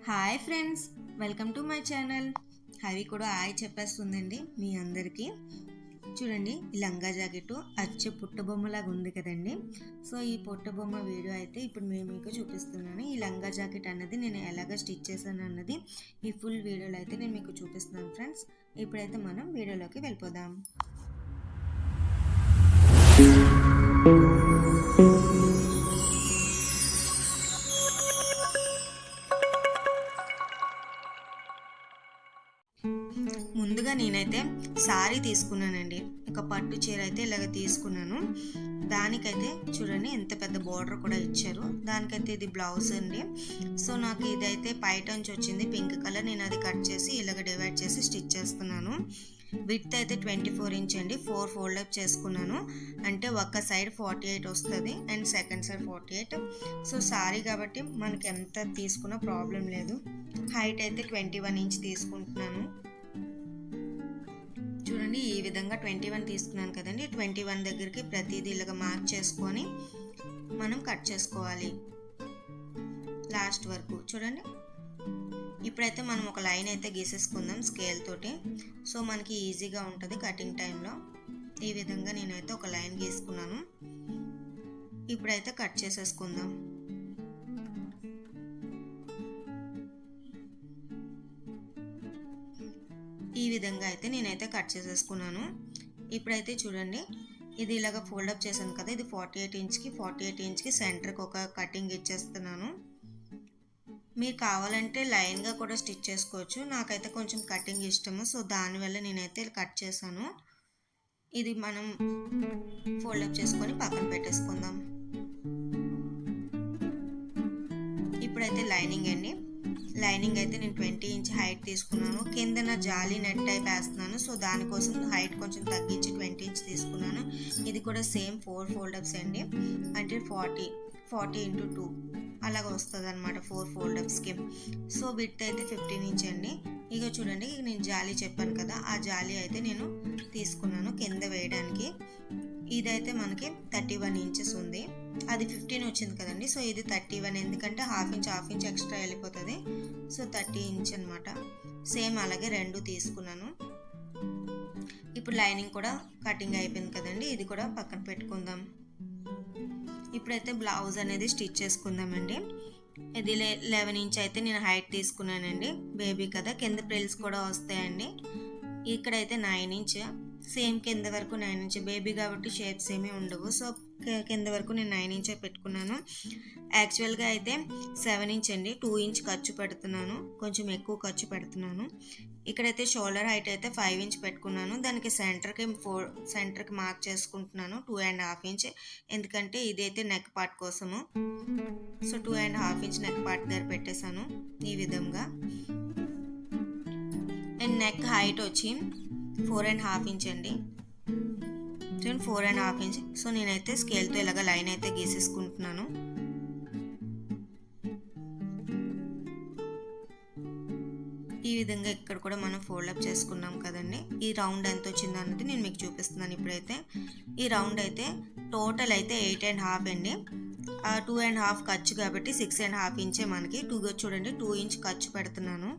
Hi friends, welcome to my channel. హవి కూడా hi చెప్పేస్తుందండి మీ అందరికీ. చూడండి, ఈ లంగా జాకెట్ అచ్చు పుట్టబొమ్మలాగా ఉంది కదండి. సో ఈ పుట్టబొమ్మ వీడియో అయితే ఇప్పుడు మేము మీకు చూపిస్తున్నాను. ఈ లంగా జాకెట్ అన్నది నేను ఎలాగ స్టిచ్ చేశాను అన్నది ఈ ఫుల్ వీడియోలో అయితే నేను మీకు చూపిస్తున్నాను ఫ్రెండ్స్. ఇప్పుడైతే మనం వీడియోలోకి వెళ్ళిపోదాం. ముందుగా నేనైతే సారీ తీసుకున్నానండి. ఒక పట్టు చీర అయితే ఇలాగ తీసుకున్నాను. దానికైతే చూడండి ఎంత పెద్ద బార్డర్ కూడా ఇచ్చారు. దానికైతే ఇది బ్లౌజ్ అండి. సో నాకు ఇదైతే పైటంచి వచ్చింది పింక్ కలర్. నేను అది కట్ చేసి ఇలాగ డివైడ్ చేసి స్టిచ్ చేస్తున్నాను. విడ్త్ అయితే 24 ఇంచ్ అండి. 4 ఫోల్డ్ అప్ చేసుకున్నాను. అంటే ఒక సైడ్ 48 వస్తుంది and second side 48. So sorry కాబట్టి మనకి ఎంత తీసుకున్నా ప్రాబ్లం లేదు. హైట్ అయితే 21 ఇంచ్ తీసుకుంటున్నాను. చూడండి, ఈ విధంగా 21 తీసుకున్నాను కదండి. 21 దగ్గరికి ప్రతిదీ ఇలాగ మార్క్ చేసుకొని మనం కట్ చేసుకోవాలి లాస్ట్ వరకు. చూడండి, ఇప్పుడైతే మనం ఒక లైన్ అయితే గీసేసుకుందాం స్కేల్ తోటి. సో మనకి ఈజీగా ఉంటుంది కటింగ్ టైంలో. ఈ విధంగా నేనైతే ఒక లైన్ గీసుకున్నాను. ఇప్పుడైతే కట్ చేసేసుకుందాం. ఈ విధంగా అయితే నేనైతే కట్ చేసేసుకున్నాను. ఇప్పుడైతే చూడండి, ఇది ఇలాగ ఫోల్డప్ చేశాను కదా, ఇది 48 ఇంచ్కి సెంటర్కి ఒక కటింగ్ ఇచ్చేస్తున్నాను. మీరు కావాలంటే లైన్గా కూడా స్టిచ్ చేసుకోవచ్చు. నాకైతే కొంచెం కటింగ్ ఇష్టము, సో దానివల్ల నేనైతే కట్ చేశాను. ఇది మనం ఫోల్డప్ చేసుకొని పక్కన పెట్టేసుకుందాం. ఇప్పుడైతే లైనింగ్ అండి. లైనింగ్ అయితే నేను 20 ఇంచ్ హైట్ తీసుకున్నాను. కింద నా జాలీ నెట్ టైప్ వేస్తున్నాను. సో దానికోసం హైట్ కొంచెం తగ్గించి 20 ఇంచ్ తీసుకున్నాను. ఇది కూడా సేమ్ 4 ఫోల్డప్స్ అండి. అంటే 40 ఇంటూ 2 అలాగ వస్తుంది అనమాట 4 ఫోల్డప్స్కి. సో విడ్త్ అయితే 15 ఇంచ్ అండి. ఇక చూడండి, నేను జాలీ చెప్పాను కదా, ఆ జాలీ అయితే నేను తీసుకున్నాను కింద వేయడానికి. ఇదైతే మనకి 31 ఇంచెస్ ఉంది. అది 15 వచ్చింది కదండి. సో ఇది 31, ఎందుకంటే హాఫ్ ఇంచ్ ఎక్స్ట్రా వెళ్ళిపోతుంది. సో 30 ఇంచ్ అనమాట. సేమ్ అలాగే రెండు తీసుకున్నాను. ఇప్పుడు లైనింగ్ కూడా కటింగ్ అయిపోయింది కదండి. ఇది కూడా పక్కన పెట్టుకుందాం. ఇప్పుడైతే బ్లౌజ్ అనేది స్టిచ్ చేసుకుందామండి. ఇది 11 ఇంచ్ అయితే నేను హైట్ తీసుకున్నానండి. బేబీ కదా, కింద ప్రిల్స్ కూడా వస్తాయండి. ఇక్కడైతే 9 ఇంచ్, సేమ్ కింద వరకు 9 ఇంచ్. బేబీ కాబట్టి షేప్స్ ఏమీ ఉండవు. సో కింద వరకు నేను 9 ఇంచే పెట్టుకున్నాను. యాక్చువల్గా అయితే 7 ఇంచ్ అండి. 2 ఇంచ్ ఖర్చు పెడుతున్నాను, కొంచెం ఎక్కువ ఖర్చు పెడుతున్నాను. ఇక్కడైతే షోల్డర్ హైట్ అయితే 5 ఇంచ్ పెట్టుకున్నాను. దానికి సెంటర్కి మార్క్ చేసుకుంటున్నాను 2.5 ఇంచ్. ఎందుకంటే ఇదైతే నెక్ పార్ట్ కోసము. సో 2.5 ఇంచ్ నెక్ పార్ట్ దగ్గర పెట్టేశాను ఈ విధంగా. అండ్ నెక్ హైట్ వచ్చి 4.5 ఇంచ్ అండి. 4.5 ఇంచ్. సో నేనైతే స్కేల్తో ఇలాగ లైన్ అయితే గీసేసుకుంటున్నాను. ఈ విధంగా ఇక్కడ కూడా మనం ఫోల్డప్ చేసుకున్నాం కదండి. ఈ రౌండ్ ఎంత వచ్చిందో అన్నది నేను మీకు చూపిస్తున్నాను. ఇప్పుడైతే ఈ రౌండ్ అయితే టోటల్ అయితే 8.5 అండి. 2.5 ఖర్చు కాబట్టి 6.5 ఇంచే మనకి. చూడండి, 2 ఇంచ్ ఖర్చు పెడుతున్నాను.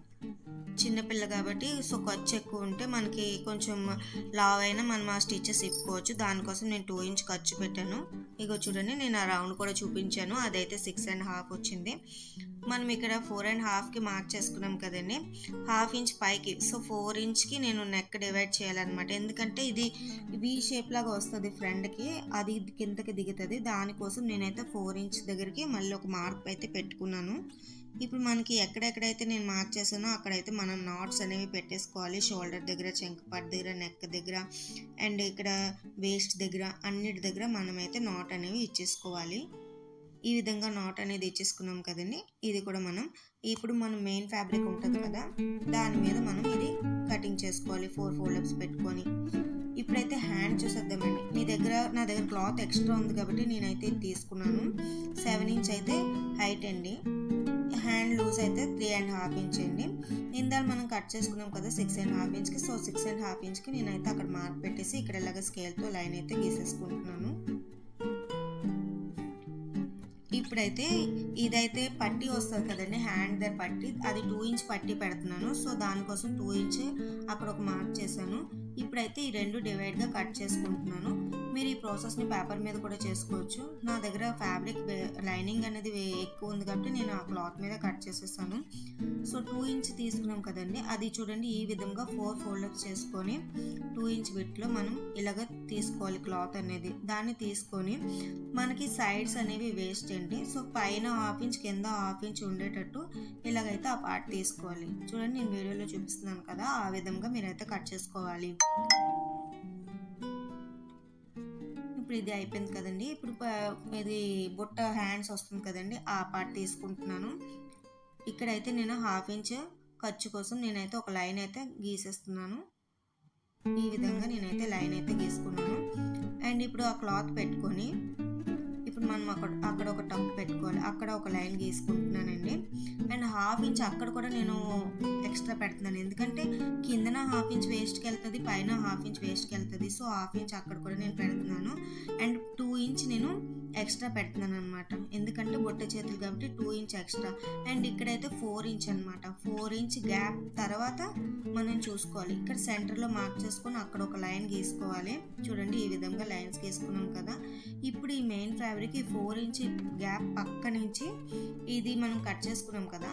చిన్నపిల్ల కాబట్టి సో ఖర్చు ఎక్కువ ఉంటే మనకి కొంచెం లావ్ అయినా మనం ఆ స్టిచెస్ ఇప్పుకోవచ్చు. దానికోసం నేను 2 ఇంచ్ ఖర్చు పెట్టాను. ఇగో చూడండి, నేను ఆ రౌండ్ కూడా చూపించాను. అదైతే 6.5 వచ్చింది. మనం ఇక్కడ 4.5కి మార్క్ చేసుకున్నాం కదండి, హాఫ్ ఇంచ్ పైకి. సో 4 ఇంచ్కి నేను నెక్ డివైడ్ చేయాలన్నమాట. ఎందుకంటే ఇది వి షేప్ లాగా వస్తుంది ఫ్రంట్కి, అది కిందకి దిగుతుంది. దానికోసం నేనైతే 4 ఇంచ్ దగ్గరికి మళ్ళీ ఒక మార్క్ అయితే పెట్టుకున్నాను. ఇప్పుడు మనకి ఎక్కడెక్కడైతే నేను మార్క్ చేశానో అక్కడైతే మనం నాట్స్ అనేవి పెట్టేసుకోవాలి. షోల్డర్ దగ్గర, చెంకపాట్ దగ్గర, నెక్ దగ్గర అండ్ ఇక్కడ వేస్ట్ దగ్గర, అన్నిటి దగ్గర మనమైతే నాట్ అనేవి ఇచ్చేసుకోవాలి. ఈ విధంగా నాట్ అనేది ఇచ్చేసుకున్నాం కదండి. ఇది కూడా ఇప్పుడు మనం మెయిన్ ఫ్యాబ్రిక్ ఉంటుంది కదా, దాని మీద మనం ఇది కటింగ్ చేసుకోవాలి 4 ఫోల్డప్స్ పెట్టుకొని. ఇప్పుడైతే హ్యాండ్ చూసేద్దామండి. నా దగ్గర క్లాత్ ఎక్స్ట్రా ఉంది కాబట్టి నేనైతే ఇది తీసుకున్నాను. 7 ఇంచ్ అయితే హైట్ అండి. హ్యాండ్ లూజ్ అయితే 3.5 ఇంచ్ అండి. ఇందాక మనం కట్ చేసుకున్నాం కదా 6.5 ఇంచ్కి. సో 6.5 ఇంచ్కి నేనైతే అక్కడ మార్క్ పెట్టేసి ఇక్కడ ఇలాగ స్కేల్తో లైన్ అయితే గీసేసుకుంటున్నాను. ఇప్పుడైతే ఇదైతే పట్టీ వస్తుంది కదండి, హ్యాండ్ దగ్గర పట్టీ, అది 2 ఇంచ్ పట్టీ పెడుతున్నాను. సో దానికోసం 2 ఇంచ్ అక్కడ ఒక మార్క్ చేశాను. ఇప్పుడైతే ఈ రెండు డివైడ్గా కట్ చేసుకుంటున్నాను. మీరు ఈ ప్రాసెస్ని పేపర్ మీద కూడా చేసుకోవచ్చు. నా దగ్గర ఫ్యాబ్రిక్ లైనింగ్ అనేది ఎక్కువ ఉంది కాబట్టి నేను ఆ క్లాత్ మీద కట్ చేసేసాను. సో 2 ఇంచ్ తీసుకున్నాం కదండి, అది చూడండి ఈ విధంగా 4 ఫోల్డప్స్ చేసుకొని 2 ఇంచ్ విడ్త్లో మనం ఇలాగ తీసుకోవాలి క్లాత్ అనేది. దాన్ని తీసుకొని మనకి సైడ్స్ అనేవి వేస్ట్ అండి. సో పైన 1/2 ఇంచ్ కింద 1/2 ఇంచ్ ఉండేటట్టు ఇలాగైతే ఆ పార్ట్ తీసుకోవాలి. చూడండి నేను వీడియోలో చూపిస్తున్నాను కదా, ఆ విధంగా మీరైతే కట్ చేసుకోవాలి. ఇప్పుడు ఇది అయిపోయింది కదండి. ఇప్పుడు ఇది బుట్ట హ్యాండ్స్ వస్తుంది కదండి, ఆ పార్ట్ తీసుకుంటున్నాను. ఇక్కడైతే నేను 1/2 ఇంచ్ ఖర్చు కోసం నేనైతే ఒక లైన్ అయితే గీసేస్తున్నాను. ఈ విధంగా నేనైతే లైన్ అయితే గీసుకున్నాను. అండ్ ఇప్పుడు ఆ క్లాత్ పెట్టుకొని ఇప్పుడు మనం అక్కడ ఒక టక్ పెట్టుకోవాలి, అక్కడ ఒక లైన్ గీసుకుంటున్నానండి. అండ్ 1/2 ఇంచ్ అక్కడ కూడా నేను ఎక్స్ట్రా పెడుతున్నాను, ఎందుకంటే కిందన 1/2 ఇంచ్ వేస్ట్కి వెళ్తుంది, పైన 1/2 ఇంచ్ వేస్ట్కి వెళ్తుంది. సో 1/2 ఇంచ్ అక్కడ కూడా నేను పెడుతున్నాను. అండ్ 2 ఇంచ్ నేను ఎక్స్ట్రా పెడుతున్నాను అనమాట, ఎందుకంటే బొట్ట చేతులు కాబట్టి 2 ఇంచ్ ఎక్స్ట్రా. అండ్ ఇక్కడైతే 4 ఇంచ్ అనమాట. 4 ఇంచ్ గ్యాప్ తర్వాత మనం చూసుకోవాలి. ఇక్కడ సెంటర్లో మార్క్ చేసుకొని అక్కడ ఒక లైన్ గీసుకోవాలి. చూడండి ఈ విధంగా లైన్స్ గీసుకున్నాం కదా. ఇప్పుడు ఈ మెయిన్ ఫ్యాబ్రిక్ ఈ 4 ఇంచ్ గ్యాప్ పక్క నుంచి ఇది మనం కట్ చేసుకున్నాం కదా,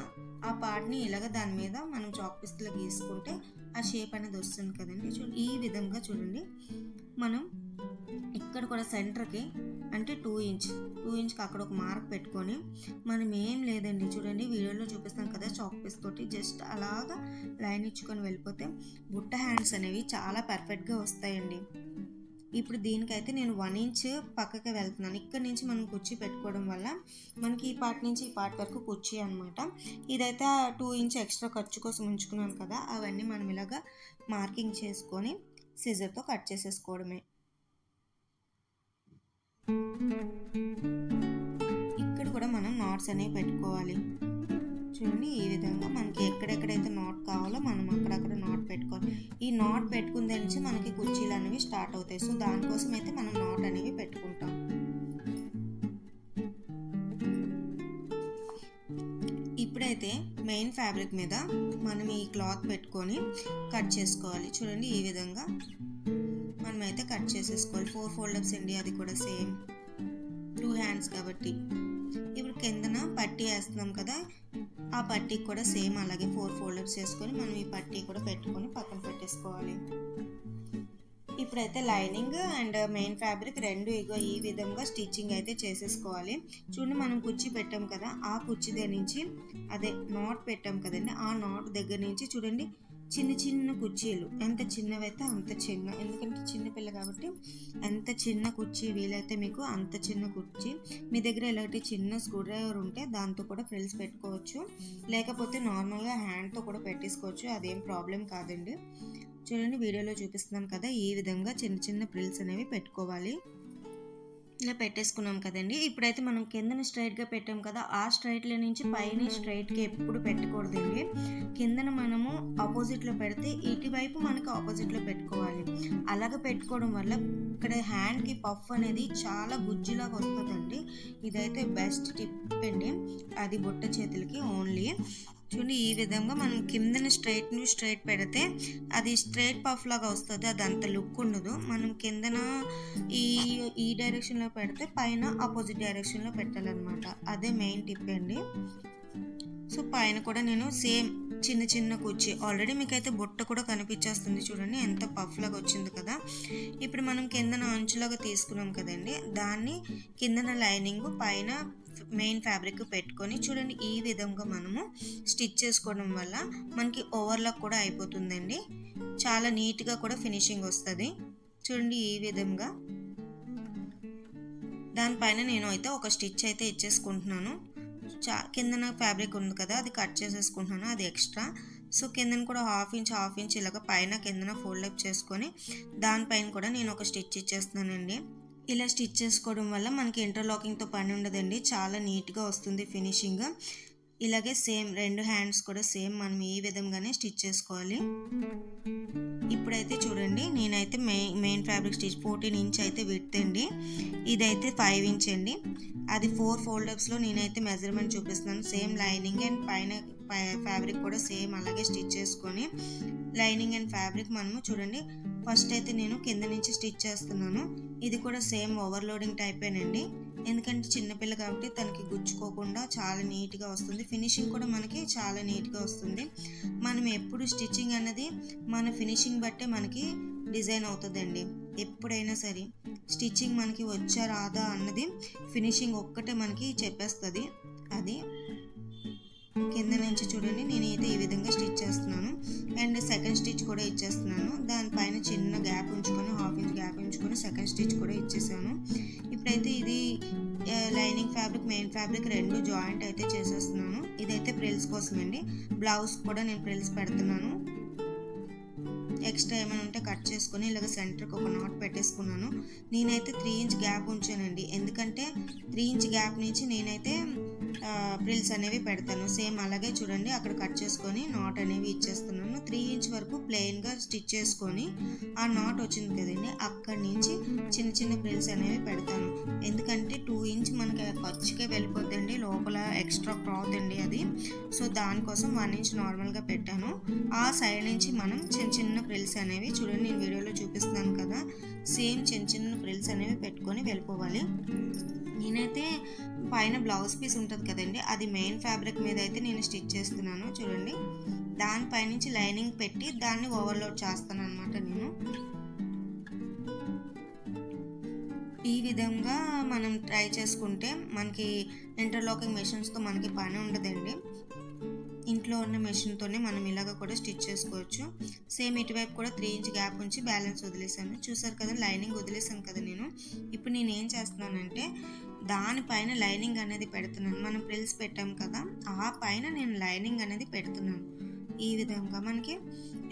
ఆ పార్ట్ని ఇలాగ దాని మీద మనం చాక్ పీస్లో గీసుకుంటే ఆ షేప్ అనేది వస్తుంది కదండి. చూడండి ఈ విధంగా చూడండి మనం ఇక్కడ కూడా సెంటర్కి అంటే 2 ఇంచ్కి అక్కడ ఒక మార్క్ పెట్టుకొని మనం ఏం లేదండి, చూడండి వీడియోలో చూపిస్తాం కదా, చాక్ పీస్ తోటి జస్ట్ అలాగా లైన్ ఇచ్చుకొని వెళ్ళిపోతే బుట్ట హ్యాండ్స్ అనేవి చాలా పర్ఫెక్ట్గా వస్తాయండి. ఇప్పుడు దీనికైతే నేను 1 ఇంచ్ పక్కకి వెళ్తున్నాను. ఇక్కడ నుంచి మనం కుర్చీ పెట్టుకోవడం వల్ల మనకి ఈ పార్ట్ నుంచి ఈ పార్ట్ వరకు కుర్చీ అనమాట. ఇదైతే 2 ఇంచ్ ఎక్స్ట్రా ఖర్చు కోసం ఉంచుకున్నాను కదా, అవన్నీ మనం ఇలాగా మార్కింగ్ చేసుకొని సిజర్తో కట్ చేసేసుకోవడమే. ఇక్కడ కూడా మనం నాట్స్ అనేవి పెట్టుకోవాలి. చూడండి ఈ విధంగా మనకి ఎక్కడెక్కడైతే నాట్ కావాలో మనం అక్కడక్కడ నాట్ పెట్టుకోవాలి. ఈ నాట్ పెట్టుకున్న దాని నుంచి మనకి కుర్చీలు అనేవి స్టార్ట్ అవుతాయి. సో దానికోసం అయితే మనం నాట్ అనేవి పెట్టుకుంటాం. ఇప్పుడైతే మెయిన్ ఫ్యాబ్రిక్ మీద మనం ఈ క్లాత్ పెట్టుకొని కట్ చేసుకోవాలి. చూడండి ఈ విధంగా మనమైతే కట్ చేసేసుకోవాలి. 4 ఫోల్డప్స్ అండి, అది కూడా సేమ్ 2 హ్యాండ్స్ కాబట్టి. ఇప్పుడు కిందన పట్టీ వేస్తున్నాం కదా, ఆ పట్టీకి కూడా సేమ్ అలాగే 4 ఫోల్డప్స్ చేసుకొని మనం ఈ పట్టీ కూడా పెట్టుకొని పక్కన పెట్టేసుకోవాలి. ఇప్పుడైతే లైనింగ్ అండ్ మెయిన్ ఫ్యాబ్రిక్ రెండు ఈ విధంగా స్టిచ్చింగ్ అయితే చేసేసుకోవాలి. చూడండి మనం కుర్చీ పెట్టాం కదా, ఆ కుర్చీ దగ్గర నుంచి అదే నాట్ పెట్టాం కదండి, ఆ నాట్ దగ్గర నుంచి చూడండి చిన్న చిన్న కుర్చీలు, ఎంత చిన్నవైతే అంత చిన్న, ఎందుకంటే చిన్నపిల్ల కాబట్టి ఎంత చిన్న కుర్చీ వీలైతే మీకు అంత చిన్న కుర్చీ. మీ దగ్గర ఇలాంటి చిన్న స్క్రూ డ్రైవర్ ఉంటే దాంతో కూడా ఫ్రిల్స్ పెట్టుకోవచ్చు, లేకపోతే నార్మల్గా హ్యాండ్తో కూడా పెట్టేసుకోవచ్చు, అదేం ప్రాబ్లం కాదండి. చూడండి వీడియోలో చూపిస్తున్నాను కదా, ఈ విధంగా చిన్న చిన్న ఫ్రిల్స్ అనేవి పెట్టుకోవాలి. ఇలా పెట్టేసుకున్నాం కదండి. ఇప్పుడైతే మనం కిందన స్ట్రైట్గా పెట్టాం కదా, ఆ స్ట్రైట్లో నుంచి పైన స్ట్రైట్గా ఎప్పుడు పెట్టకూడదండి. కిందన మనము ఆపోజిట్లో పెడితే ఇటువైపు మనకి ఆపోజిట్లో పెట్టుకోవాలి. అలాగ పెట్టుకోవడం వల్ల ఇక్కడ హ్యాండ్కి పఫ్ అనేది చాలా గుజ్జులాగా వస్తుందండి. ఇదైతే బెస్ట్ టిప్ అండి, అది బుట్ట చేతులకి ఓన్లీ. చూడండి ఈ విధంగా మనం కిందన స్ట్రైట్ పెడితే అది స్ట్రైట్ పఫ్ లాగా వస్తుంది, అది అంత లుక్ ఉండదు. మనం కిందన ఈ డైరెక్షన్లో పెడితే పైన ఆపోజిట్ డైరెక్షన్లో పెట్టాలన్నమాట, అదే మెయిన్ టిప్ అండి. సో పైన కూడా నేను సేమ్ చిన్న చిన్న కుర్చీ, ఆల్రెడీ మీకైతే బుట్ట కూడా కనిపించేస్తుంది చూడండి ఎంత పఫ్ లాగా వచ్చింది కదా. ఇప్పుడు మనం కిందన అంచులాగా తీసుకున్నాం కదండి, దాన్ని కిందన లైనింగ్ పైన మెయిన్ ఫ్యాబ్రిక్ పెట్టుకొని చూడండి ఈ విధంగా మనము స్టిచ్ చేసుకోవడం వల్ల మనకి ఓవర్లాక్ కూడా అయిపోతుందండి, చాలా నీట్గా కూడా ఫినిషింగ్ వస్తుంది. చూడండి ఈ విధంగా దానిపైన నేను అయితే ఒక స్టిచ్ అయితే ఇచ్చేసుకుంటున్నాను. కిందన ఫ్యాబ్రిక్ ఉంది కదా, అది కట్ చేసేసుకుంటున్నాను, అది ఎక్స్ట్రా. సో కిందన కూడా హాఫ్ ఇంచ్ ఇలాగ పైన కిందన ఫోల్డ్ అప్ చేసుకొని దానిపైన కూడా నేను ఒక స్టిచ్ ఇచ్చేస్తున్నానండి. ఇలా స్టిచ్ చేసుకోవడం వల్ల మనకి ఇంటర్లాకింగ్తో పని ఉండదండి, చాలా నీట్గా వస్తుంది ఫినిషింగ్. ఇలాగే సేమ్ రెండు హ్యాండ్స్ కూడా సేమ్ మనం ఈ విధంగానే స్టిచ్ చేసుకోవాలి. ఇప్పుడైతే చూడండి నేనైతే మెయిన్ ఫ్యాబ్రిక్ స్టిచ్ 14 ఇంచ్ అయితే విడ్త్ అండి, ఇదైతే 5 ఇంచ్ అండి. అది 4 ఫోల్డప్స్లో నేనైతే మెజర్మెంట్ చూపిస్తున్నాను. సేమ్ లైనింగ్ అండ్ పైన ఫ్యాబ్రిక్ కూడా సేమ్ అలాగే స్టిచ్ చేసుకొని లైనింగ్ అండ్ ఫ్యాబ్రిక్ మనము చూడండి ఫస్ట్ అయితే నేను కింద నుంచి స్టిచ్ చేస్తున్నాను. ఇది కూడా సేమ్ ఓవర్లోడింగ్ టైపేనండి, ఎందుకంటే చిన్నపిల్ల కాబట్టి తనకి గుచ్చుకోకుండా చాలా నీట్గా వస్తుంది. ఫినిషింగ్ కూడా మనకి చాలా నీట్గా వస్తుంది. మనం ఎప్పుడు స్టిచ్చింగ్ అన్నది మన ఫినిషింగ్ బట్టే మనకి డిజైన్ అవుతుందండి. ఎప్పుడైనా సరే స్టిచ్చింగ్ మనకి వచ్చా రాదా అన్నది ఫినిషింగ్ ఒక్కటే మనకి చెప్పేస్తుంది. అది కింద నుంచి చూడండి నేనైతే ఈ విధంగా స్టిచ్ చేస్తున్నాను అండ్ సెకండ్ స్టిచ్ కూడా ఇచ్చేస్తున్నాను. దానిపైన చిన్న గ్యాప్ ఉంచుకొని 1/2 ఇంచ్ గ్యాప్ ఉంచుకొని సెకండ్ స్టిచ్ కూడా ఇచ్చేసాను. ఇప్పుడైతే ఇది లైనింగ్ ఫ్యాబ్రిక్ మెయిన్ ఫ్యాబ్రిక్ రెండు జాయింట్ అయితే చేసేస్తున్నాను. ఇదైతే ప్రిల్స్ కోసం అండి. బ్లౌజ్ కూడా నేను ప్రిల్స్ పెడుతున్నాను. ఎక్స్ట్రా ఏమైనా ఉంటే కట్ చేసుకొని ఇలాగ సెంటర్కి ఒక నాట్ పెట్టేసుకున్నాను. నేనైతే 3 ఇంచ్ గ్యాప్ ఉంచానండి, ఎందుకంటే 3 ఇంచ్ గ్యాప్ నుంచి నేనైతే ప్రిల్స్ అనేవి పెడతాను. సేమ్ అలాగే చూడండి అక్కడ కట్ చేసుకొని నాట్ అనేవి ఇచ్చేస్తున్నాను. 3 ఇంచ్ వరకు ప్లెయిన్గా స్టిచ్ చేసుకొని ఆ నాట్ వచ్చింది కదండి అక్కడి నుంచి చిన్న చిన్న ప్రిల్స్ అనేవి పెడతాను. ఎందుకంటే 2 ఇంచ్ మనకి ఖర్చుకే వెళ్ళిపోద్దండి, లోపల ఎక్స్ట్రా క్లాత్ అండి అది. సో దానికోసం 1 ఇంచ్ నార్మల్గా పెట్టాను. ఆ సైడ్ నుంచి మనం చిన్న చిన్న ప్రిల్స్ అనేవి చూడండి నేను వీడియోలో చూపిస్తున్నాను కదా, సేమ్ చిన్న చిన్న ప్రిల్స్ అనేవి పెట్టుకొని వెళ్ళిపోవాలి. నేనైతే పైన బ్లౌజ్ పీస్ ఉంటుంది కదండి, అది మెయిన్ ఫ్యాబ్రిక్ మీద అయితే నేను స్టిచ్ చేస్తున్నాను. చూడండి దానిపైనుంచి లైనింగ్ పెట్టి దాన్ని ఓవర్లోడ్ చేస్తాను అనమాట నేను. ఈ విధంగా మనం ట్రై చేసుకుంటే మనకి ఇంటర్లాకింగ్ మెషిన్స్తో మనకి పని ఉండదండి. ఇంట్లో ఉన్న మెషిన్తోనే మనం ఇలాగ కూడా స్టిచ్ చేసుకోవచ్చు. సేమ్ ఇటువైపు కూడా 3 ఇంచ్ గ్యాప్ ఉంచి బ్యాలెన్స్ వదిలేసాను. చూసారు కదా లైనింగ్ వదిలేసాను కదా నేను. ఇప్పుడు నేను ఏం చేస్తున్నానంటే దానిపైన లైనింగ్ అనేది పెడుతున్నాను. మనం ప్రిల్స్ పెట్టాం కదా ఆ పైన నేను లైనింగ్ అనేది పెడుతున్నాను. ఈ విధంగా మనకి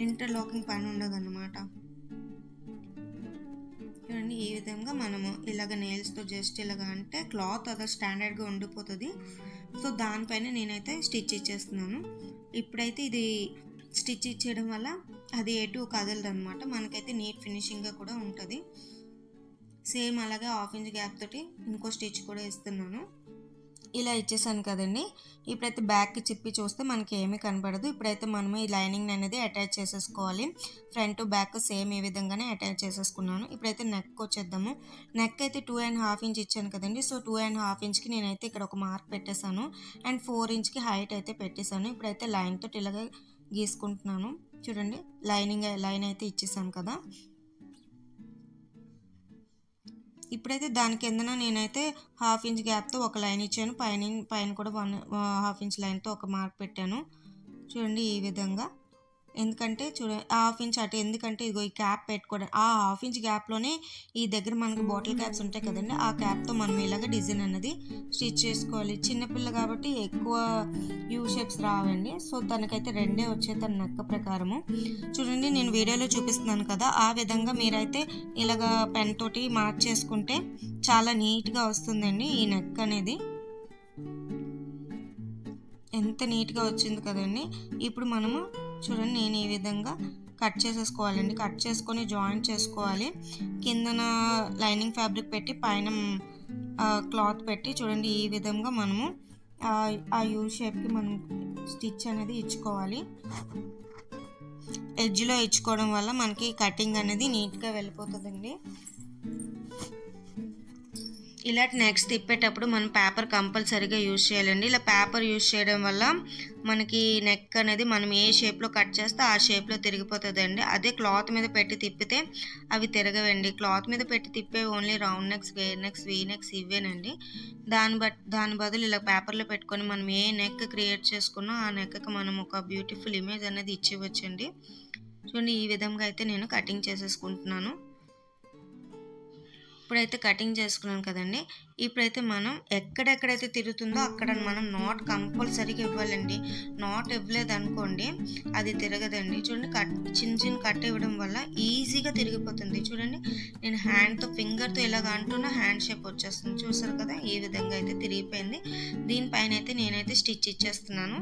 ఇంటర్లాకింగ్ పని ఉండదు అన్నమాట. చూడండి ఈ విధంగా మనము ఇలాగ నెయిల్స్తో జస్ట్ ఇలాగ అంటే క్లాత్ అదే స్టాండర్డ్గా ఉండిపోతుంది. సో దానిపైన నేనైతే స్టిచ్ ఇచ్చేస్తున్నాను. ఇప్పుడైతే ఇది స్టిచ్ ఇచ్చేయడం వల్ల అది ఎటు కదలదు అనమాట, మనకైతే నీట్ ఫినిషింగ్గా కూడా ఉంటుంది. సేమ్ అలాగే 1/2 ఇంచ్ గ్యాప్ తోటి ఇంకో స్టిచ్ కూడా ఇస్తున్నాను. ఇలా ఇచ్చేసాను కదండి. ఇప్పుడైతే బ్యాక్కి చిప్పి చూస్తే మనకి ఏమీ కనపడదు. ఇప్పుడైతే మనము ఈ లైనింగ్ అనేది అటాచ్ చేసేసుకోవాలి. ఫ్రంట్ బ్యాక్ సేమ్ ఈ విధంగానే అటాచ్ చేసేసుకున్నాను. ఇప్పుడైతే నెక్ వచ్చేద్దాము. నెక్ అయితే 2.5 ఇంచ్ ఇచ్చాను కదండి. సో 2.5 ఇంచ్కి నేనైతే ఇక్కడ ఒక మార్క్ పెట్టేశాను అండ్ 4 ఇంచ్కి హైట్ అయితే పెట్టేశాను. ఇప్పుడైతే లైన్ తోటి ఇలాగే గీసుకుంటున్నాను. చూడండి లైన్ అయితే ఇచ్చేసాను కదా. ఇప్పుడైతే దాని కిందన నేనైతే 1/2 ఇంచ్ గ్యాప్తో ఒక లైన్ ఇచ్చాను. పైన కూడా 1/2 ఇంచ్ లైన్తో ఒక మార్క్ పెట్టాను. చూడండి ఈ విధంగా. ఎందుకంటే 1/2 ఇంచ్ అటు, ఎందుకంటే ఇదిగో ఈ క్యాప్ పెట్టుకోవడం ఆ 1/2 ఇంచ్ గ్యాప్లోనే ఈ దగ్గర మనకి బాటిల్ క్యాప్స్ ఉంటాయి కదండి, ఆ క్యాప్తో మనం ఇలాగ డిజైన్ అనేది స్టిచ్ చేసుకోవాలి. చిన్నపిల్ల కాబట్టి ఎక్కువ యూ షేప్స్ రావండి. సో తనకైతే 2 వచ్చే తన నెక్ ప్రకారము. చూడండి నేను వీడియోలో చూపిస్తున్నాను కదా, ఆ విధంగా మీరైతే ఇలాగ పెన్ తోటి మార్క్ చేసుకుంటే చాలా నీట్గా వస్తుందండి ఈ నెక్ అనేది. ఎంత నీట్గా వచ్చింది కదండి. ఇప్పుడు మనము చూడండి నేను ఈ విధంగా కట్ చేసేసుకోవాలండి. కట్ చేసుకొని జాయింట్ చేసుకోవాలి. కిందన లైనింగ్ ఫ్యాబ్రిక్ పెట్టి పైన క్లాత్ పెట్టి చూడండి ఈ విధంగా మనము ఆ యూ షేప్కి మనం స్టిచ్ అనేది ఇచ్చుకోవాలి. ఎడ్జ్లో ఇచ్చుకోవడం వల్ల మనకి కటింగ్ అనేది నీట్గా వెళ్ళిపోతుందండి. ఇలా నెక్స్ట్ తిప్పేటప్పుడు మనం పేపర్ కంపల్సరీగా యూజ్ చేయాలండి. ఇలా పేపర్ యూజ్ చేయడం వల్ల మనకి నెక్ అనేది మనం ఏ షేప్లో కట్ చేస్తే ఆ షేప్లో తిరిగిపోతుందండి. అదే క్లాత్ మీద పెట్టి తిప్పితే అవి తిరగవండి. క్లాత్ మీద పెట్టి తిప్పే only round necks, square necks, V necks ఇవేనండి. దాని బదులు ఇలా పేపర్లో పెట్టుకొని మనం ఏ నెక్ క్రియేట్ చేసుకున్నా ఆ నెక్కి మనం ఒక బ్యూటిఫుల్ ఇమేజ్ అనేది ఇచ్చేవచ్చండి. చూడండి ఈ విధంగా అయితే నేను కటింగ్ చేసేసుకుంటున్నాను. ఇప్పుడైతే కటింగ్ చేసుకున్నాం కదండి. ఇప్పుడైతే మనం ఎక్కడెక్కడైతే తిరుగుతుందో అక్కడ మనం నాట్ కంపల్సరీగా ఇవ్వాలండి. నాట్ ఇవ్వలేదు అనుకోండి అది తిరగదండి. చూడండి చిన్న కట్ ఇవ్వడం వల్ల ఈజీగా తిరిగిపోతుంది. చూడండి నేను హ్యాండ్తో ఫింగర్తో ఇలాగ అంటున్నా హ్యాండ్ షేప్ వచ్చేస్తుంది. చూసారు కదా ఈ విధంగా అయితే తిరిగిపోయింది. దీనిపైన అయితే నేనైతే స్టిచ్ ఇచ్చేస్తున్నాను.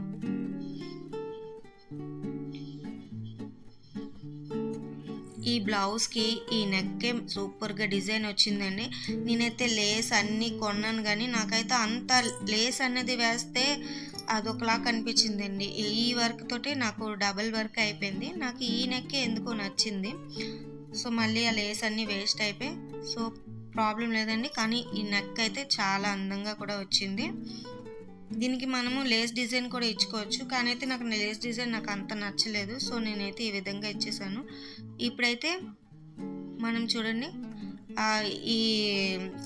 ఈ బ్లౌజ్కి ఈ నెక్కే సూపర్గా డిజైన్ వచ్చిందండి. నేనైతే లేస్ అన్నీ కొన్నాను కానీ నాకైతే అంత లేస్ అన్నది వేస్తే అదొకలా కనిపించిందండి. ఈ వర్క్ తోటి నాకు డబుల్ వర్క్ అయిపోయింది. నాకు ఈ నెక్కే ఎందుకో నచ్చింది. సో మళ్ళీ ఆ లేస్ అన్నీ వేస్ట్ అయిపోయి సో ప్రాబ్లం లేదండి. కానీ ఈ నెక్ అయితే చాలా అందంగా కూడా వచ్చింది. దీనికి మనము లేస్ డిజైన్ కూడా ఇచ్చుకోవచ్చు. కానీ అయితే నాకు లేస్ డిజైన్ నాకు అంత నచ్చలేదు. సో నేనైతే ఈ విధంగా ఇచ్చేసాను. ఇప్పుడైతే మనం చూడండి ఈ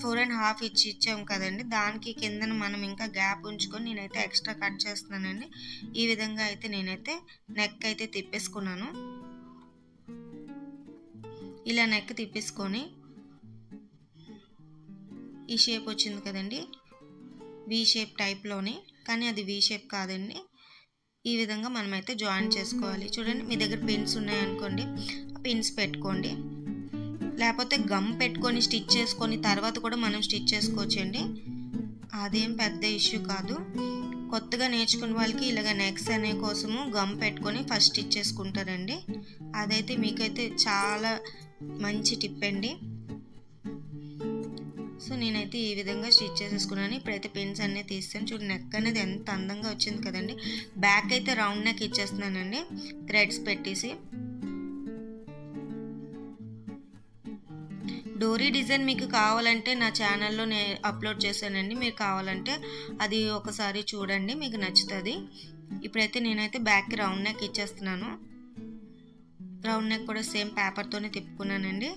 4.5 ఇచ్చాము కదండి, దానికి కిందన మనం ఇంకా గ్యాప్ ఉంచుకొని నేనైతే ఎక్స్ట్రా కట్ చేస్తున్నానండి. ఈ విధంగా అయితే నేనైతే నెక్ అయితే తిప్పేసుకున్నాను. ఇలా నెక్ తిప్పేసుకొని ఈ షేప్ వచ్చింది కదండి, వి షేప్ టైప్లోనే, కానీ అది వి షేప్ కాదండి. ఈ విధంగా మనమైతే జాయిన్ చేసుకోవాలి. చూడండి, మీ దగ్గర పిన్స్ ఉన్నాయనుకోండి, ఆ పిన్స్ పెట్టుకోండి. లేకపోతే గమ్ పెట్టుకొని స్టిచ్ చేసుకొని తర్వాత కూడా మనం స్టిచ్ చేసుకోవచ్చండి. అదేం పెద్ద ఇష్యూ కాదు. కొత్తగా నేర్చుకునే వాళ్ళకి ఇలాగ నెక్స్ అనే కోసము గమ్ పెట్టుకొని ఫస్ట్ స్టిచ్ చేసుకుంటారండి. అదైతే మీకైతే చాలా మంచి టిప్ అండి. సో నేనైతే ఈ విధంగా స్టిచ్ చేసేసుకున్నాను. ఇప్పుడైతే పిన్స్ అన్నీ తీస్తాను. చూడండి, నెక్ అనేది ఎంత అందంగా వచ్చింది కదండి. బ్యాక్ అయితే రౌండ్ నెక్ ఇచ్చేస్తున్నానండి థ్రెడ్స్ పెట్టేసి. డోరీ డిజైన్ మీకు కావాలంటే నా ఛానల్లో నేను అప్లోడ్ చేశానండి. మీరు కావాలంటే అది ఒకసారి చూడండి, మీకు నచ్చుతుంది. ఇప్పుడైతే నేనైతే బ్యాక్కి రౌండ్ నెక్ ఇచ్చేస్తున్నాను. రౌండ్ నెక్ కూడా సేమ్ పేపర్తోనే తిప్పుకున్నానండి.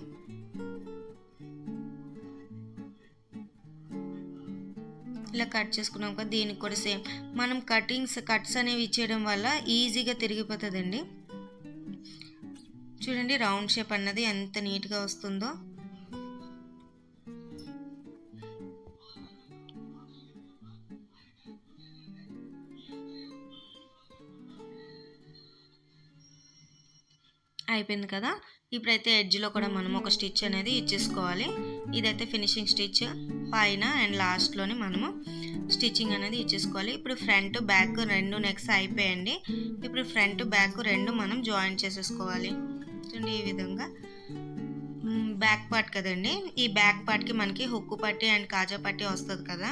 ఇలా కట్ చేసుకున్నాం కదా, దీనికి కూడా సేమ్ మనం కట్స్ అనేవి ఇచ్చేయడం వల్ల ఈజీగా తిరిగిపోతుందండి. చూడండి, రౌండ్ షేప్ అన్నది ఎంత నీట్గా వస్తుందో. అయిపోయింది కదా. ఇప్పుడైతే ఎడ్జ్లో కూడా మనం ఒక స్టిచ్ అనేది ఇచ్చేసుకోవాలి. ఇదైతే ఫినిషింగ్ స్టిచ్ పైన అండ్ లాస్ట్లోని మనము స్టిచ్చింగ్ అనేది ఇచ్చేసుకోవాలి. ఇప్పుడు ఫ్రంట్ బ్యాక్ రెండు నెక్స్ అయిపోయండి. ఇప్పుడు ఫ్రంట్ బ్యాక్ రెండు మనం జాయిన్ చేసేసుకోవాలి. చూడండి, ఈ విధంగా బ్యాక్ పార్ట్ కదండి, ఈ బ్యాక్ పార్ట్కి మనకి హుక్కు పట్టి అండ్ కాజా పట్టి వస్తుంది కదా.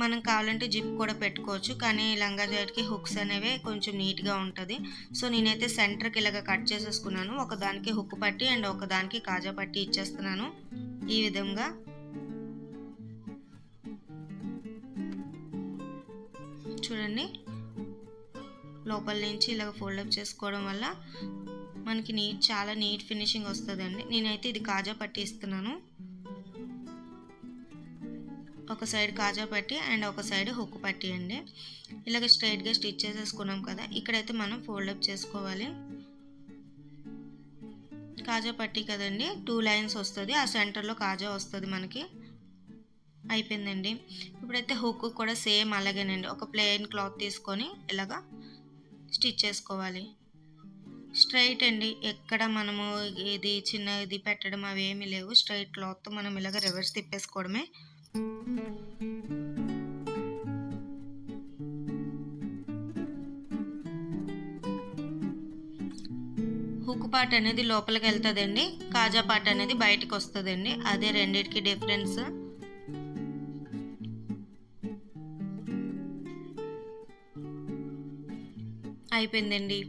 మనం కావాలంటే జిప్ కూడా పెట్టుకోవచ్చు, కానీ లంగా జాకెట్కి హుక్స్ అనేవి కొంచెం నీట్గా ఉంటుంది. సో నేనైతే సెంటర్కి ఇలాగ కట్ చేసేసుకున్నాను. ఒకదానికి హుక్కు పట్టి అండ్ ఒకదానికి కాజా పట్టి ఇచ్చేస్తున్నాను. ఈ విధంగా చూడండి, లోపల నుంచి ఇలాగ ఫోల్డప్ చేసుకోవడం వల్ల మనకి చాలా నీట్ ఫినిషింగ్ వస్తుందండి. నేనైతే ఇది కాజా పట్టి ఇస్తున్నాను. ఒక సైడ్ కాజా పట్టి అండ్ ఒక సైడ్ హుక్ పట్టి అండి. ఇలాగ స్ట్రైట్గా స్టిచ్ చేసేసుకున్నాం కదా. ఇక్కడైతే మనం ఫోల్డప్ చేసుకోవాలి. కాజా పట్టి కదండి, 2 లైన్స్ వస్తుంది, ఆ సెంటర్లో కాజా వస్తుంది మనకి. అయిపోయిందండి. ఇప్పుడైతే హుక్ కూడా సేమ్ అలాగేనండి, ఒక ప్లెయిన్ క్లాత్ తీసుకొని ఇలాగా స్టిచ్ చేసుకోవాలి. స్ట్రైట్ అండి, ఎక్కడ మనము ఇది చిన్న ఇది పెట్టడం అవి ఏమీ లేవు. స్ట్రైట్ క్లాత్ మనం ఇలాగ రివర్స్ తిప్పేసుకోవడమే. హుక్ పార్ట్ అనేది లోపలికి వెళ్తుందండి, కాజా పార్ట్ అనేది బయటకు వస్తుందండి. అదే రెండింటికి డిఫరెన్స్. అయిపోయిందండి,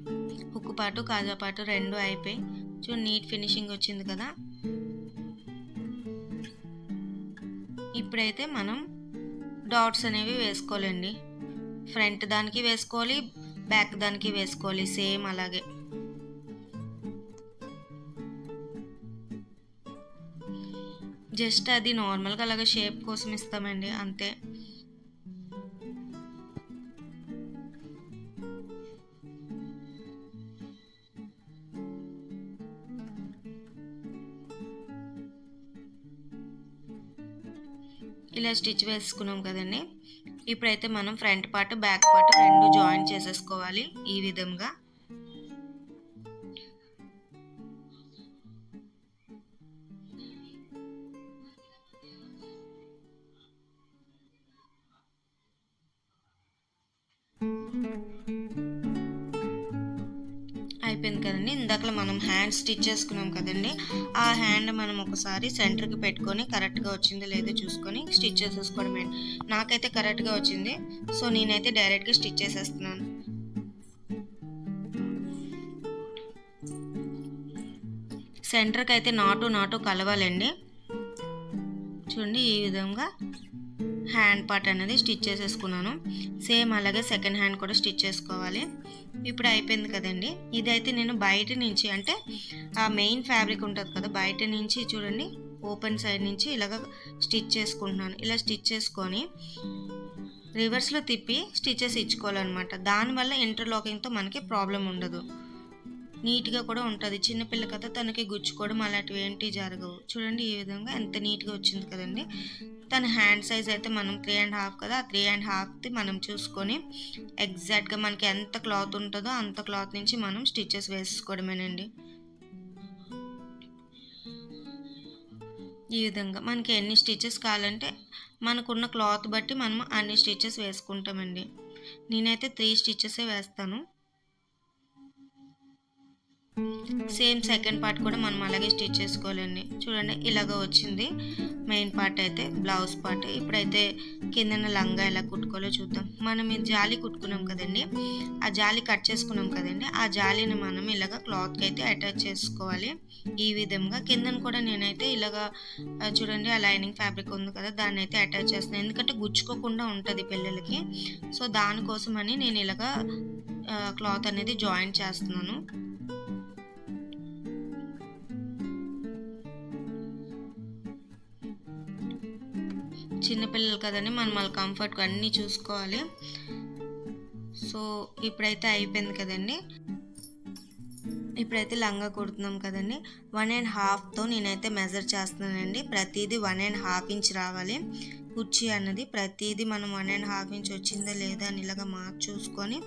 హుక్ పార్ట్ కాజా పార్ట్ రెండు అయిపోయి. చూడండి, నీట్ ఫినిషింగ్ వచ్చింది కదా. ఇప్పుడైతే మనం డాట్స్ అనేవి వేసుకోవాలండి. ఫ్రంట్ దానికి వేసుకోవాలి, బ్యాక్ దానికి వేసుకోవాలి, సేమ్ అలాగే. జస్ట్ అది నార్మల్గా అలాగే షేప్ కోసం ఇస్తామండి, అంతే. ఇలా స్టిచ్ వేసుకున్నాం కదండి. ఇప్పుడైతే మనం ఫ్రంట్ పార్ట్ బ్యాక్ పార్ట్ రెండు జాయిన్ చేసేసుకోవాలి ఈ విధంగా. అయిపోయింది కదండి. ఇందాకలో మనం హ్యాండ్ స్టిచ్ చేసుకున్నాం కదండి, ఆ హ్యాండ్ మనం ఒకసారి సెంటర్కి పెట్టుకొని కరెక్ట్గా వచ్చిందో లేదో చూసుకొని స్టిచ్ చేసేసుకోవడమే. నాకైతే కరెక్ట్గా వచ్చింది, సో నేనైతే డైరెక్ట్గా స్టిచ్ చేసేస్తున్నాను. సెంటర్కి అయితే నాటు కలవాలండి. చూడండి ఈ విధంగా హ్యాండ్ పార్ట్ అనేది స్టిచ్ చేసేసుకున్నాను. సేమ్ అలాగే సెకండ్ హ్యాండ్ కూడా స్టిచ్ చేసుకోవాలి. ఇప్పుడు అయిపోయింది కదండి. ఇదైతే నేను బయట నుంచి, అంటే ఆ మెయిన్ ఫ్యాబ్రిక్ ఉంటుంది కదా, బయట నుంచి చూడండి ఓపెన్ సైడ్ నుంచి ఇలాగ స్టిచ్ చేసుకుంటున్నాను. ఇలా స్టిచ్ చేసుకొని రివర్స్లో తిప్పి స్టిచెస్ ఇచ్చుకోవాలన్నమాట. దానివల్ల ఇంటర్లాకింగ్తో మనకి ప్రాబ్లం ఉండదు, నీట్గా కూడా ఉంటుంది. చిన్నపిల్ల కదా, తనకి గుచ్చుకోవడం అలాంటివి ఏంటి జరగవు. చూడండి ఈ విధంగా ఎంత నీట్గా వచ్చింది కదండి. తన హ్యాండ్ సైజ్ అయితే మనం 3.5 కదా, ఆ 3.5ది మనం చూసుకొని ఎగ్జాక్ట్గా మనకి ఎంత క్లాత్ ఉంటుందో అంత క్లాత్ నుంచి మనం స్టిచెస్ వేసుకోవడమేనండి. ఈ విధంగా మనకి ఎన్ని స్టిచెస్ కావాలంటే మనకున్న క్లాత్ బట్టి మనం అన్ని స్టిచెస్ వేసుకుంటామండి. నేనైతే 3 స్టిచెసే వేస్తాను. సేమ్ సెకండ్ పార్ట్ కూడా మనం అలాగే స్టిచ్ చేసుకోవాలండి. చూడండి ఇలాగ వచ్చింది మెయిన్ పార్ట్ అయితే, బ్లౌజ్ పార్ట్. ఇప్పుడైతే కిందన లంగా ఎలా కుట్టుకోవాలో చూద్దాం. మనం ఈ జాలి కుట్టుకున్నాం కదండి, ఆ జాలి కట్ చేసుకున్నాం కదండి, ఆ జాలిని మనం ఇలాగ క్లాత్కి అయితే అటాచ్ చేసుకోవాలి. ఈ విధంగా కిందన కూడా నేనైతే ఇలాగ చూడండి ఆ లైనింగ్ ఫ్యాబ్రిక్ ఉంది కదా, దాన్ని అయితే అటాచ్ చేస్తున్నాను. ఎందుకంటే గుచ్చుకోకుండా ఉంటుంది పిల్లలకి, సో దానికోసం అని నేను ఇలాగ క్లాత్ అనేది జాయింట్ చేస్తున్నాను. చిన్నపిల్లలు కదండి, మనం వాళ్ళ కంఫర్ట్గా అన్నీ చూసుకోవాలి. సో ఇప్పుడైతే అయిపోయింది కదండి. ఇప్పుడైతే లంగా కుడుతున్నాం కదండి. 1.5తో నేనైతే మెజర్ చేస్తున్నానండి. ప్రతిదీ 1.5 ఇంచ్ రావాలి. కుర్చీ అన్నది ప్రతిదీ మనం 1.5 ఇంచ్ వచ్చిందా లేదా అని ఇలాగా మార్క్ చూసుకొని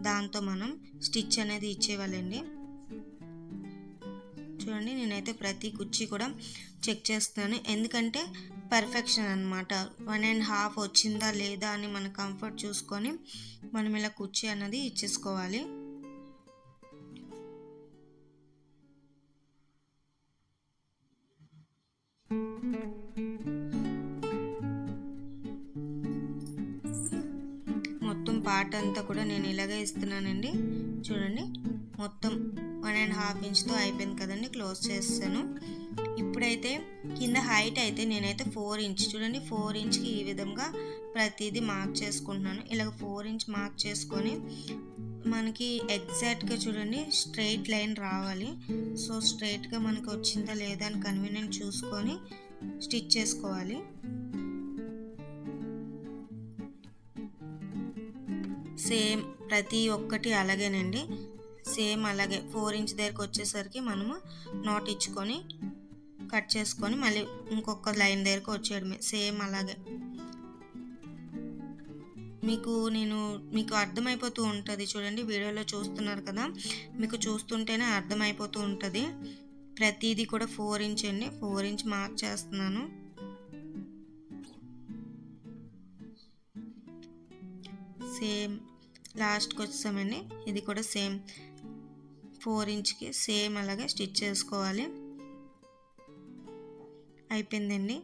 దాంతో మనం స్టిచ్ అనేది ఇచ్చేవాళ్ళండి. చూడండి నేనైతే ప్రతి కుర్చీ కూడా చెక్ చేస్తున్నాను, ఎందుకంటే పర్ఫెక్షన్ అనమాట. 1.5 వచ్చిందా లేదా అని మన కంఫర్ట్ చూసుకొని మనం ఇలా కుర్చీ అన్నది ఇచ్చేసుకోవాలి. మొత్తం పార్ట్ అంతా కూడా నేను ఇలాగే ఇస్తున్నానండి. చూడండి మొత్తం 1.5 ఇంచ్తో అయిపోయింది కదండి, క్లోజ్ చేస్తాను. ఇప్పుడైతే కింద హైట్ అయితే నేనైతే 4 ఇంచ్, చూడండి 4 ఇంచ్కి ఈ విధంగా ప్రతిదీ మార్క్ చేసుకుంటున్నాను. ఇలాగ 4 ఇంచ్ మార్క్ చేసుకొని మనకి ఎగ్జాక్ట్గా చూడండి స్ట్రైట్ లైన్ రావాలి. సో స్ట్రైట్గా మనకి వచ్చిందా లేదా అని కన్వీనియంట్ చూసుకొని స్టిచ్ చేసుకోవాలి. సేమ్ ప్రతి ఒక్కటి అలాగేనండి. సేమ్ అలాగే 4 ఇంచ్ దగ్గరికి వచ్చేసరికి మనము నాట్ ఇచ్చుకొని కట్ చేసుకొని మళ్ళీ ఇంకొక లైన్ దగ్గరకు వచ్చేయడమే. సేమ్ అలాగే మీకు అర్థమైపోతూ ఉంటుంది. చూడండి వీడియోలో చూస్తున్నారు కదా, మీకు చూస్తుంటేనే అర్థమైపోతూ ఉంటుంది. ప్రతిదీ కూడా 4 ఇంచ్ అండి, 4 ఇంచ్ మార్క్ చేస్తున్నాను. సేమ్ లాస్ట్కి వచ్చామండి, ఇది కూడా సేమ్ 4 ఇంచ్కి సేమ్ అలాగే స్టిచ్ చేసుకోవాలి. అయిపోయిందండి.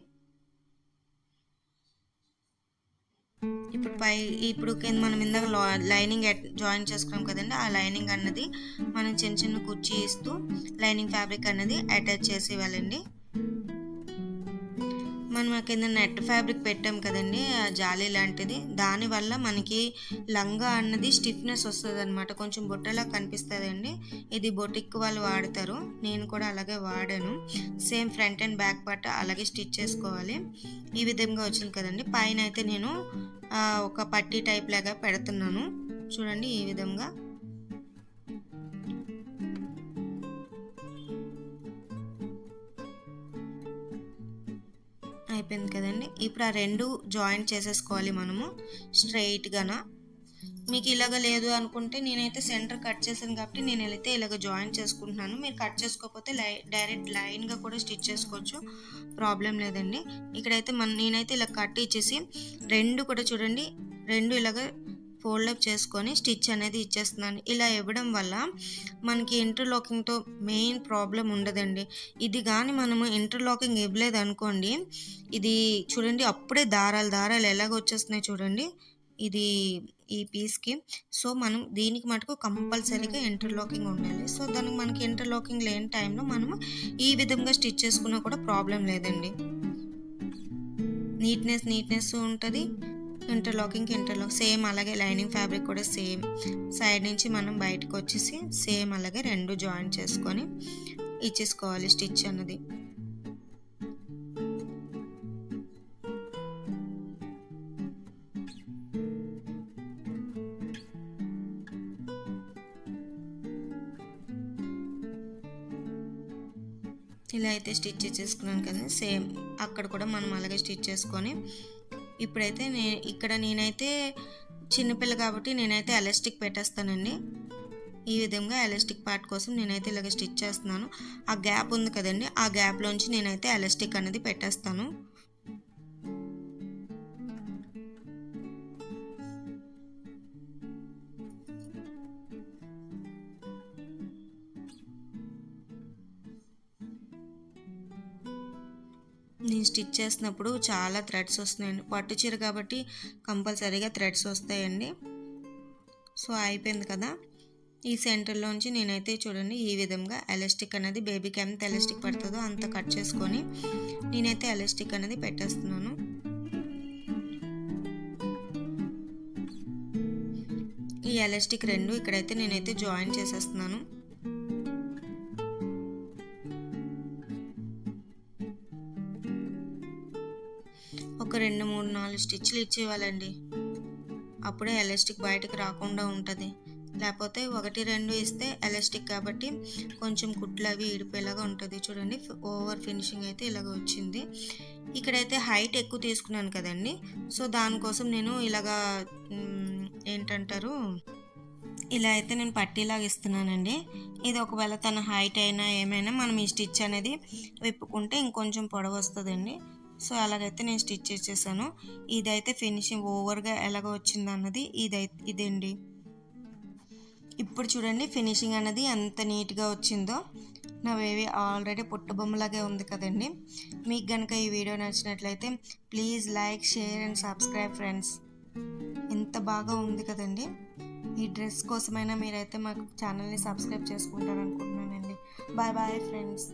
ఇప్పుడు కింద మనం ఇందాక లైనింగ్ జాయిన్ చేసుకున్నాం కదండి, ఆ లైనింగ్ అన్నది మనం చిన్న చిన్న కుర్చీ ఇస్తూ లైనింగ్ ఫ్యాబ్రిక్ అన్నది అటాచ్ చేసి ఇవ్వాలండి. మనం కింద నెట్ ఫ్యాబ్రిక్ పెట్టాం కదండి, ఆ జాలీ లాంటిది, దానివల్ల మనకి లంగా అన్నది స్టిఫ్నెస్ వస్తుంది అనమాట, కొంచెం బొట్టలా కనిపిస్తుందండి. ఇది బొటిక్ వాళ్ళు వాడతారు, నేను కూడా అలాగే వాడాను. Same front and back part అలాగే స్టిచ్ చేసుకోవాలి. ఈ విధంగా వచ్చింది కదండి. పైన అయితే నేను ఒక పట్టీ టైప్ లాగా పెడుతున్నాను. చూడండి ఈ విధంగా అయిపోయింది కదండి. ఇప్పుడు ఆ రెండు జాయింట్ చేసేసుకోవాలి మనము స్ట్రైట్గాన. మీకు ఇలాగ లేదు అనుకుంటే నేనైతే సెంటర్ కట్ చేశాను కాబట్టి నేను అయితే ఇలాగ జాయింట్ చేసుకుంటున్నాను. మీరు కట్ చేసుకోకపోతే డైరెక్ట్ లైన్గా కూడా స్టిచ్ చేసుకోవచ్చు, ప్రాబ్లం లేదండి. ఇక్కడైతే నేనైతే ఇలా కట్ ఇచ్చేసి రెండు కూడా చూడండి, రెండు ఇలాగ ఫోల్డప్ చేసుకొని స్టిచ్ అనేది ఇచ్చేస్తున్నాను. ఇలా ఇవ్వడం వల్ల మనకి ఇంటర్లాకింగ్తో మెయిన్ ప్రాబ్లం ఉండదండి. ఇది కానీ మనము ఇంటర్లాకింగ్ ఇవ్వలేదనుకోండి, ఇది చూడండి అప్పుడే దారాలు దారాలు ఎలాగ వచ్చేస్తున్నాయి చూడండి ఇది ఈ పీస్కి. సో మనం దీనికి మటుకు కంపల్సరీగా ఇంటర్లాకింగ్ ఉండాలి. సో దానికి మనకి ఇంటర్లాకింగ్ లేని టైంలో మనము ఈ విధంగా స్టిచ్ చేసుకున్నా కూడా ప్రాబ్లం లేదండి. నీట్నెస్ ఉంటుంది, ఇంటర్లాక్ సేమ్. అలాగే లైనింగ్ ఫ్యాబ్రిక్ కూడా సేమ్ సైడ్ నుంచి మనం బయటకు వచ్చేసి సేమ్ అలాగే 2 జాయిన్ చేసుకొని ఇచ్చేసుకోవాలి స్టిచ్ అన్నది. ఇలా అయితే స్టిచ్ చేసుకున్నాను కదా, సేమ్ అక్కడ కూడా మనం అలాగే స్టిచ్ చేసుకొని ఇప్పుడైతే నేనైతే చిన్నపిల్ల కాబట్టి నేనైతే ఎలాస్టిక్ పెట్టేస్తానండి. ఈ విధంగా ఎలాస్టిక్ పార్ట్ కోసం నేనైతే ఇలాగ స్టిచ్ చేస్తున్నాను. ఆ గ్యాప్ ఉంది కదండి, ఆ గ్యాప్లోంచి నేనైతే ఎలాస్టిక్ అనేది పెట్టేస్తాను. నేను స్టిచ్ చేసినప్పుడు చాలా థ్రెడ్స్ వస్తున్నాయండి. పట్టు చీర కాబట్టి కంపల్సరీగా థ్రెడ్స్ వస్తాయండి. సో అయిపోయింది కదా, ఈ సెంటర్లోంచి నేనైతే చూడండి ఈ విధంగా ఎలాస్టిక్ అనేది బేబీకి ఎంత ఎలాస్టిక్ పడుతుందో అంత కట్ చేసుకొని నేనైతే ఎలాస్టిక్ అనేది పెట్టేస్తున్నాను. ఈ ఎలాస్టిక్ 2 ఇక్కడైతే నేనైతే జాయిన్ చేసేస్తున్నాను. ఒక 2, 3, 4 స్టిచ్లు ఇచ్చేవాళ్ళండి, అప్పుడే ఎలాస్టిక్ బయటకు రాకుండా ఉంటుంది. లేకపోతే 1, 2 ఇస్తే ఎలాస్టిక్ కాబట్టి కొంచెం కుట్లు అవి ఇడిపోయేలాగా ఉంటుంది. చూడండి ఓవర్ ఫినిషింగ్ అయితే ఇలాగ వచ్చింది. ఇక్కడైతే హైట్ ఎక్కువ తీసుకున్నాను కదండి, సో దానికోసం నేను ఇలాగా ఏంటంటారు ఇలా అయితే నేను పట్టీలాగా ఇస్తున్నానండి. ఇది ఒకవేళ తన హైట్ అయినా ఏమైనా మనం ఈ స్టిచ్ అనేది విప్పుకుంటే ఇంకొంచెం పొడవు వస్తుందండి. సో అలాగైతే నేను స్టిచ్ చేసేసాను. ఇదైతే ఫినిషింగ్ ఓవర్గా ఎలాగ వచ్చింది అన్నది ఇదండి. ఇప్పుడు చూడండి ఫినిషింగ్ అనేది ఎంత నీట్గా వచ్చిందో. నా బేబీ ఆల్రెడీ పుట్టబొమ్మలాగే ఉంది కదండి. మీకు కనుక ఈ వీడియో నచ్చినట్లయితే please like, share and subscribe friends. ఎంత బాగా ఉంది కదండి. ఈ డ్రెస్ కోసమైనా మీరైతే మాకు ఛానల్ని సబ్స్క్రైబ్ చేసుకుంటారనుకుంటున్నానండి. Bye bye friends.